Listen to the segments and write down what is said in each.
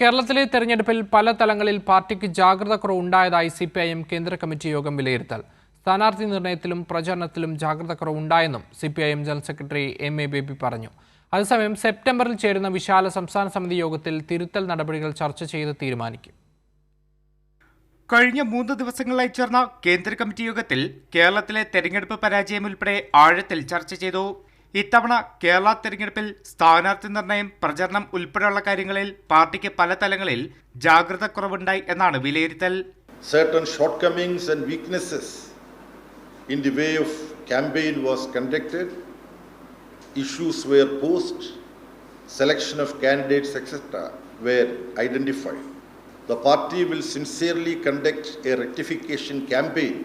കേരളത്തിലെ തെരഞ്ഞെടുപ്പിൽ പല തലങ്ങളിൽ പാർട്ടിക്ക് ജാഗ്രത കുറവുണ്ടായതായി സിപിഐഎം കേന്ദ്ര കമ്മിറ്റി യോഗം വിലയിരുത്തൽ. സ്ഥാനാർത്ഥി നിർണയത്തിലും പ്രചാരണത്തിലും ജാഗ്രത കുറവുണ്ടായെന്നും CPIM general secretary M A. Baby പറഞ്ഞു. അതേസമയം സെപ്റ്റംബറിൽ ചേരുന്ന വിശാല സംസ്ഥാന സമിതി യോഗത്തിൽ തിരുത്തൽ നടപടികൾ ചർച്ച ചെയ്ത് തീരുമാനിക്കും. കഴിഞ്ഞ 3 ദിവസങ്ങളിലായി ചേർന്ന കേന്ദ്ര കമ്മിറ്റി യോഗത്തിൽ കേരളത്തിലെ തെരഞ്ഞെടുപ്പ് പരാജയം ഉൾപ്പെടെ ആഴത്തിൽ ചർച്ച ചെയ്തു. ഇത്തവണ കേരള തെരഞ്ഞെടുപ്പിൽ സ്ഥാനാർത്ഥി നിർണയം, പ്രചരണം ഉൾപ്പെടെയുള്ള കാര്യങ്ങളിൽ പാർട്ടിക്ക് പല തലങ്ങളിൽ ജാഗ്രത കുറവുണ്ടായി എന്നാണ് വിലയിരുത്തൽ. Certain shortcomings and weaknesses in the way of campaign was conducted, issues were posed, selection of candidates etc. were identified. The party will sincerely conduct a rectification campaign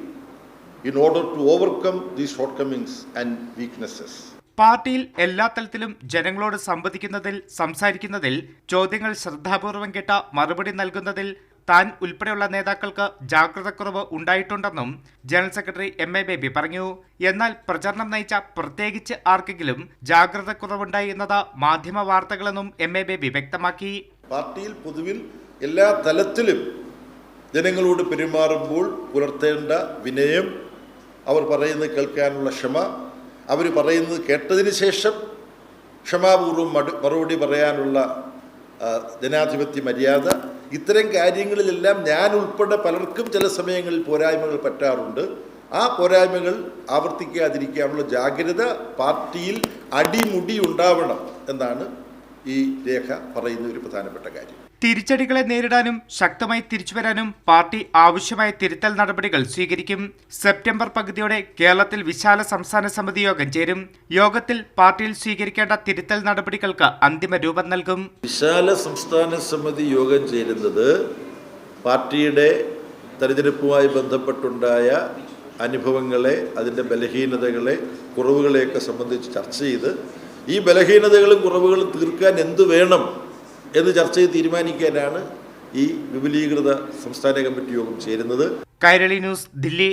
in order to overcome these shortcomings and weaknesses. പാർട്ടിയിൽ എല്ലാ തലത്തിലും ജനങ്ങളോട് സംവദിക്കുന്നതിൽ, സംസാരിക്കുന്നതിൽ, ചോദ്യങ്ങൾ ശ്രദ്ധാപൂർവം കേട്ട മറുപടി നൽകുന്നതിൽ താൻ ഉൾപ്പെടെയുള്ള നേതാക്കൾക്ക് ജാഗ്രതക്കുറവ് ഉണ്ടായിട്ടുണ്ടെന്നും ജനറൽ സെക്രട്ടറി എം.എ. ബേബി പറഞ്ഞു. എന്നാൽ പ്രചരണം നയിച്ച പ്രത്യേകിച്ച് ആർക്കെങ്കിലും ജാഗ്രതക്കുറവുണ്ടായി എന്നത് മാധ്യമ വാർത്തകളെന്നും എം.എ. ബേബി വ്യക്തമാക്കി. പാർട്ടിയിൽ പൊതുവിൽ എല്ലാ തലത്തിലും ജനങ്ങളോട് പെരുമാറുമ്പോൾ പുലർത്തേണ്ട വിനയം, അവർ പറയുന്നത് കേൾക്കാനുള്ള ക്ഷമ, അവർ പറയുന്നത് കേട്ടതിന് ശേഷം ക്ഷമാപൂർവ്വം മറുപടി പറയാനുള്ള ജനാധിപത്യ മര്യാദ, ഇത്തരം കാര്യങ്ങളിലെല്ലാം ഞാൻ ഉൾപ്പെടെ പലർക്കും ചില സമയങ്ങളിൽ പോരായ്മകൾ പറ്റാറുണ്ട്. ആ പോരായ്മകൾ ആവർത്തിക്കാതിരിക്കാനുള്ള ജാഗ്രത പാർട്ടിയിൽ അടിമുടി ഉണ്ടാവണം എന്നാണ് ഈ രേഖ പറയുന്ന ഒരു പ്രധാനപ്പെട്ട കാര്യം. തിരിച്ചടികളെ നേരിടാനും ശക്തമായി തിരിച്ചുവരാനും പാർട്ടി ആവശ്യമായ തിരുത്തൽ നടപടികൾ സ്വീകരിക്കും. സെപ്റ്റംബർ പകുതിയോടെ കേരളത്തിൽ വിശാല സംസ്ഥാന സമിതി യോഗം ചേരും. യോഗത്തിൽ പാർട്ടിയിൽ സ്വീകരിക്കേണ്ട തിരുത്തൽ നടപടികൾക്ക് അന്തിമ രൂപം നൽകും. വിശാല സംസ്ഥാന സമിതി യോഗം ചേരുന്നത് പാർട്ടിയുടെ തെരഞ്ഞെടുപ്പുമായി ബന്ധപ്പെട്ടുണ്ടായ അനുഭവങ്ങളെ, അതിൻ്റെ ബലഹീനതകളെ, കുറവുകളെയൊക്കെ സംബന്ധിച്ച് ചർച്ച ചെയ്ത് ഈ ബലഹീനതകളും കുറവുകളും തീർക്കാൻ എന്തു വേണം എന്ന് ചർച്ച ചെയ്ത് തീരുമാനിക്കാനാണ് ഈ വിപുലീകൃത സംസ്ഥാന കമ്മിറ്റി യോഗം ചേരുന്നത്. കൈരളി ന്യൂസ്, ദില്ലി.